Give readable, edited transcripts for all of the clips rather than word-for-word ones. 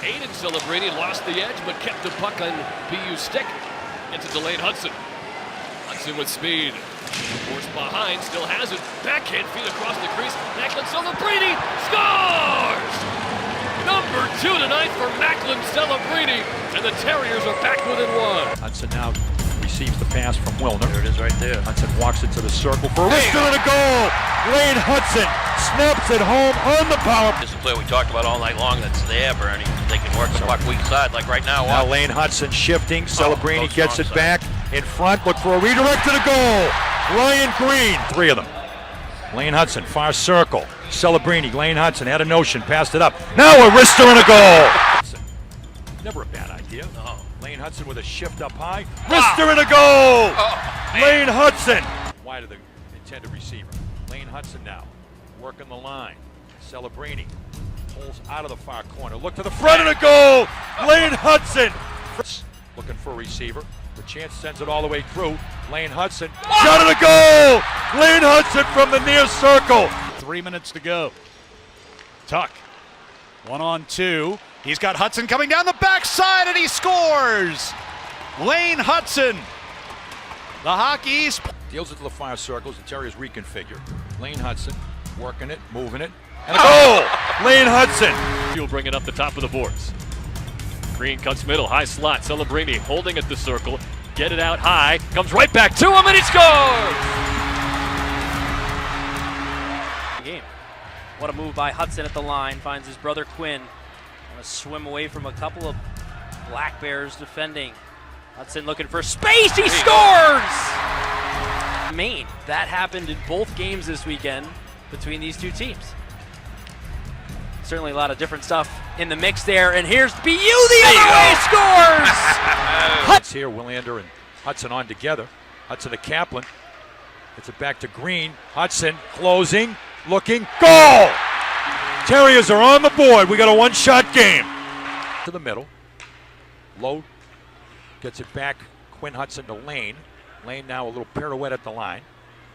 Aiden Celebrini lost the edge, but kept the puck on BU's stick. Into delayed Hutson. Hutson with speed. Forced behind, still has it. Backhand feed across the crease. Macklin Celebrini scores! Number 2 tonight for Macklin Celebrini, and the Terriers are back within 1. Hutson now receives the pass from Wilner. There it is right there. Hutson walks into the circle for a wrister and a goal! Lane Hutson snaps it home on the power. This is a play we talked about all night long that's there, Bernie. They can work the puck weak side like right now. Now Lane Hutson shifting. Celebrini gets it back in front. Look for a redirect to the goal. Ryan Green. 3 of them. Lane Hutson, far circle. Celebrini, Lane Hutson had a notion, passed it up. Now a wrister and a goal. Never a bad idea. No. Lane Hutson with a shift up high. Wrister and a goal. Lane Hutson. Wide of the intended receiver. Lane Hutson now working the line. Celebrini pulls out of the far corner. Look to the front and a goal. Lane Hutson. Looking for a receiver. The chance sends it all the way through. Lane Hutson. Shot and a goal. Lane Hutson from the near circle. 3 minutes to go. Tuck. 1-on-2. He's got Hutson coming down the backside and he scores! Lane Hutson. The Hockey's Deals it to the far circles. The Terriers reconfigure. Lane Hutson working it, moving it. And a goal! Lane Hutson. He'll bring it up the top of the boards. Green cuts middle, high slot. Celebrini holding at the circle. Get it out high. Comes right back to him and he scores! Game. What a move by Hutson at the line. Finds his brother Quinn. Want to swim away from a couple of Black Bears defending. Hutson looking for space. He scores! Maine. That happened in both games this weekend between these two teams. Certainly a lot of different stuff in the mix there. And here's BU the other way, scores! It's here, Willander and Hutson on together. Hutson to Kaplan. Gets it back to Green. Hutson closing, looking, goal! Terriers are on the board. We got a one-shot game. To the middle. Low gets it back. Quinn Hutson to Lane. Lane now a little pirouette at the line.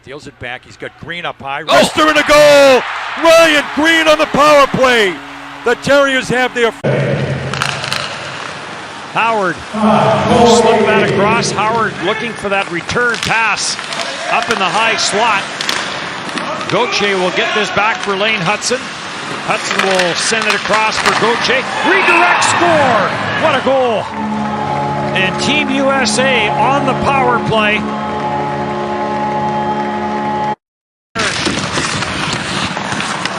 Deals it back. He's got Green up high. Wrister and a goal! Ryan Green on the power play. The Terriers have their. Howard will slip that across. Howard looking for that return pass up in the high slot. Gauthier will get this back for Lane Hutson. Hutson will send it across for Gauthier. Redirect, score! What a goal! And Team USA on the power play.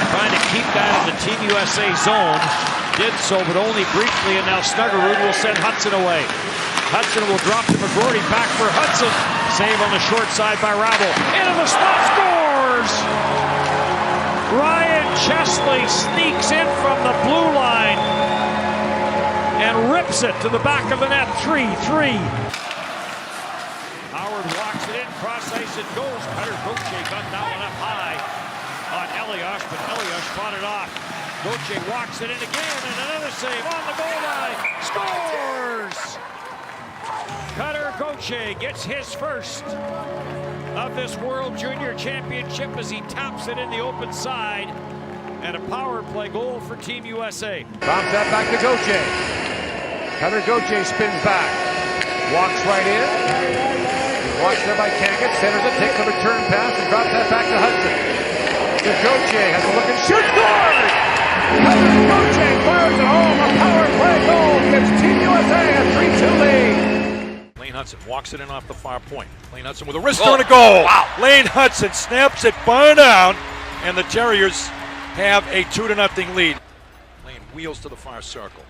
Trying to keep that in the Team USA zone. Did so, but only briefly, and now Snuggerud will send Hutson away. Hutson will drop to McGroarty, back for Hutson. Save on the short side by Ravel. Into the slot, scores! Ryan Chesley sneaks in from the blue line and rips it to the back of the net. 3-3. Howard walks it in, cross ice it goes. Cutter Gauthier got that one up high on Elias, but Elias fought it off. Gauthier walks it in again, and another save on the goal line. Scores! Cutter Gauthier gets his first of this World Junior Championship as he taps it in the open side. And a power play goal for Team USA. Bounce that back to Gauthier. Cutter Gauthier spins back. Walks right in. Watched there by Kangas. Centers it, takes the return pass, and drops that back to Hutson. To Gauthier, has a look and shoot, scored! Cutter Gauthier fires it home. A power play goal gives Team USA a 3-2 lead. Lane Hutson walks it in off the far point. Lane Hutson with a wrister and a goal. Wow. Lane Hutson snaps it far down, and the Terriers have a 2-0 lead. Lane wheels to the far circle.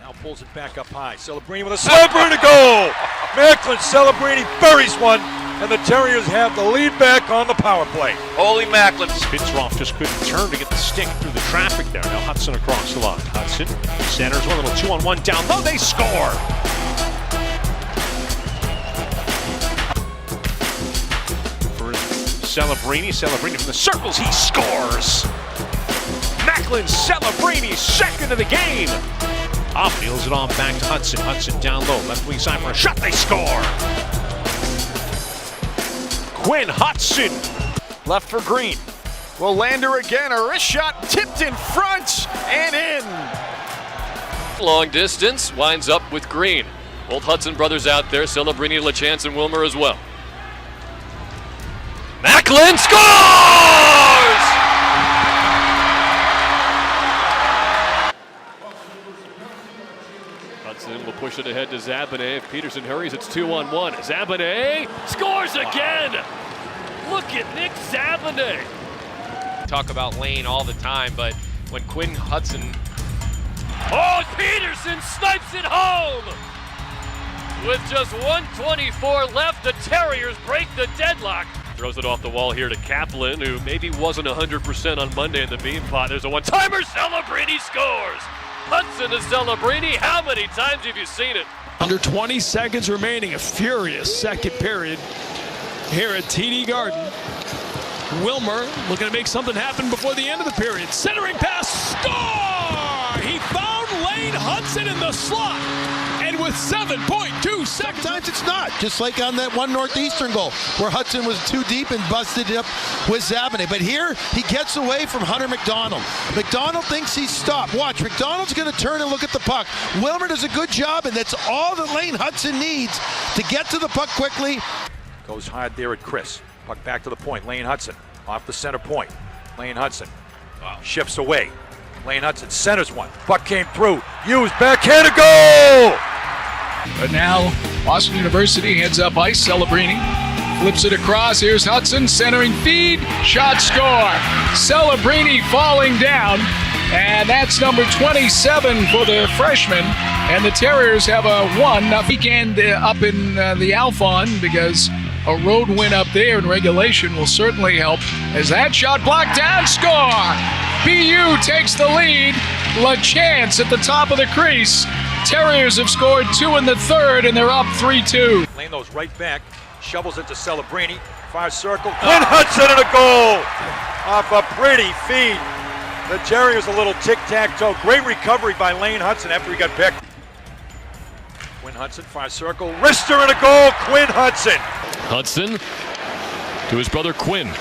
Now pulls it back up high. Celebrini with a slammer and a goal. Macklin Celebrini buries one, and the Terriers have the lead back on the power play. Holy Macklin. Fitzroff just couldn't turn to get the stick through the traffic there. Now Hutson across the line. Hutson centers one, little 2-on-1 down low. They score. For Celebrini from the circles, he scores. Macklin Celebrini second of the game. Off wheels it on back to Hutson. Hutson down low, left wing side for a shot. They score. Quinn Hutson. left for Green. Willander again, a wrist shot tipped in front and in. Long distance winds up with Green. Both Hutson brothers out there, Celebrini, LaChance, and Wilmer as well. Macklin scores! Hutson will push it ahead to Zabanet. If Peterson hurries, it's 2-on-1. Zabanet scores again! Look at Nick Zabanet. Talk about Lane all the time, but when Quinn Hutson... Oh, Peterson snipes it home! With just 1:24 left, the Terriers break the deadlock. Throws it off the wall here to Kaplan, who maybe wasn't 100% on Monday in the beam pot. There's a one-timer. Celebrini scores! Hutson to Celebrini. How many times have you seen it? Under 20 seconds remaining, a furious second period here at TD Garden. Wilmer looking to make something happen before the end of the period. Centering pass, score! He found Lane Hutson in the slot. And with 7.2 seconds. Sometimes it's not, just like on that one Northeastern goal where Hutson was too deep and busted it up with Zabanet. But here, he gets away from Hunter McDonald. McDonald thinks he's stopped. Watch, McDonald's going to turn and look at the puck. Wilmer does a good job, and that's all that Lane Hutson needs to get to the puck quickly. Goes hard there at Chris. Puck back to the point. Lane Hutson off the center point. Lane Hutson shifts away. Lane Hutson centers one. Puck came through. Hughes backhanded goal! But now Boston University heads up ice. Celebrini flips it across. Here's Hutson centering feed. Shot, score. Celebrini falling down. And that's number 27 for the freshman. And the Terriers have a 1 weekend up in the Alphon because a road win up there in regulation will certainly help. As that shot blocked down, score! BU takes the lead. LaChance at the top of the crease. Terriers have scored 2 in the third, and they're up 3-2. Lane those right back, shovels it to Celebrini. Far circle. Quinn Hutson and a goal! Off a pretty feed. The Terriers a little tic-tac-toe. Great recovery by Lane Hutson after he got picked. Quinn Hutson, far circle. Wrister and a goal! Quinn Hutson! Hutson to his brother Quinn.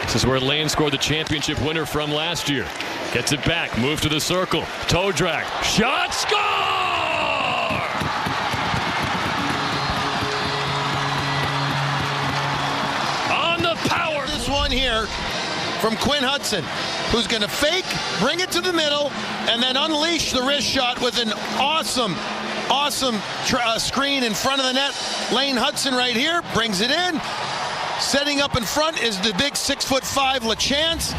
This is where Lane scored the championship winner from last year. Gets it back, move to the circle, toe drag, shot, score! On the power. This one here from Quinn Hutson, who's going to fake, bring it to the middle, and then unleash the wrist shot with an awesome screen in front of the net. Lane Hutson right here brings it in. Setting up in front is the big 6'5" LaChance.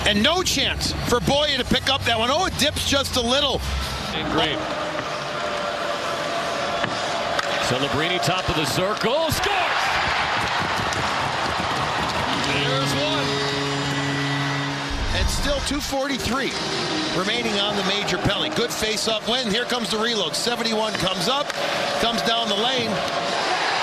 And no chance for Boyer to pick up that one. Oh, it dips just a little. In green. Celebrini, top of the circle, scores! There's one. And still 2:43 remaining on the major penalty. Good face-off win. Here comes the reload. 71 comes up, comes down the lane.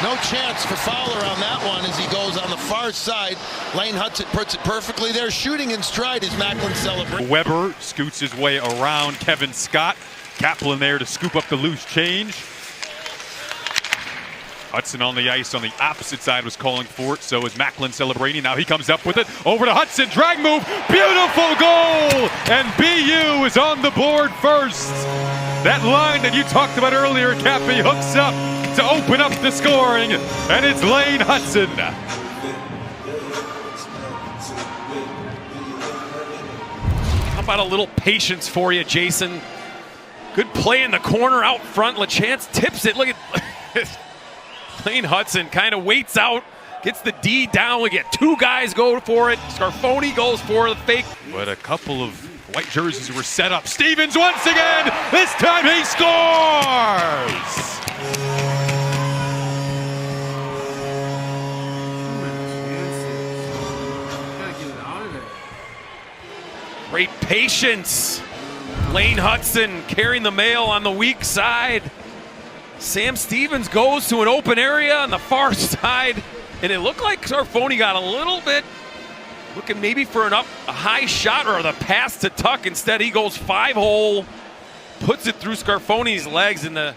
No chance for Fowler on that one as he goes on the far side. Lane Hutson puts it perfectly there. Shooting in stride is Macklin Celebrini. Weber scoots his way around Kevin Scott. Kaplan there to scoop up the loose change. Hutson on the ice on the opposite side was calling for it. So is Macklin Celebrini. Now he comes up with it. Over to Hutson. Drag move. Beautiful goal. And BU is on the board first. That line that you talked about earlier, Cappy, hooks up to open up the scoring. And it's Lane Hutson. How about a little patience for you, Jason? Good play in the corner out front. LaChance tips it. Look at Lane Hutson kind of waits out, gets the D down. We get 2 guys go for it. Scarfoni goes for the fake. But a couple of white jerseys were set up. Stevens once again. This time he scores! Great patience. Lane Hutson carrying the mail on the weak side. Sam Stevens goes to an open area on the far side, and it looked like Scarfoni got a little bit looking maybe for a high shot or the pass to Tuck. Instead, he goes 5-hole, puts it through Scarfoni's legs, and the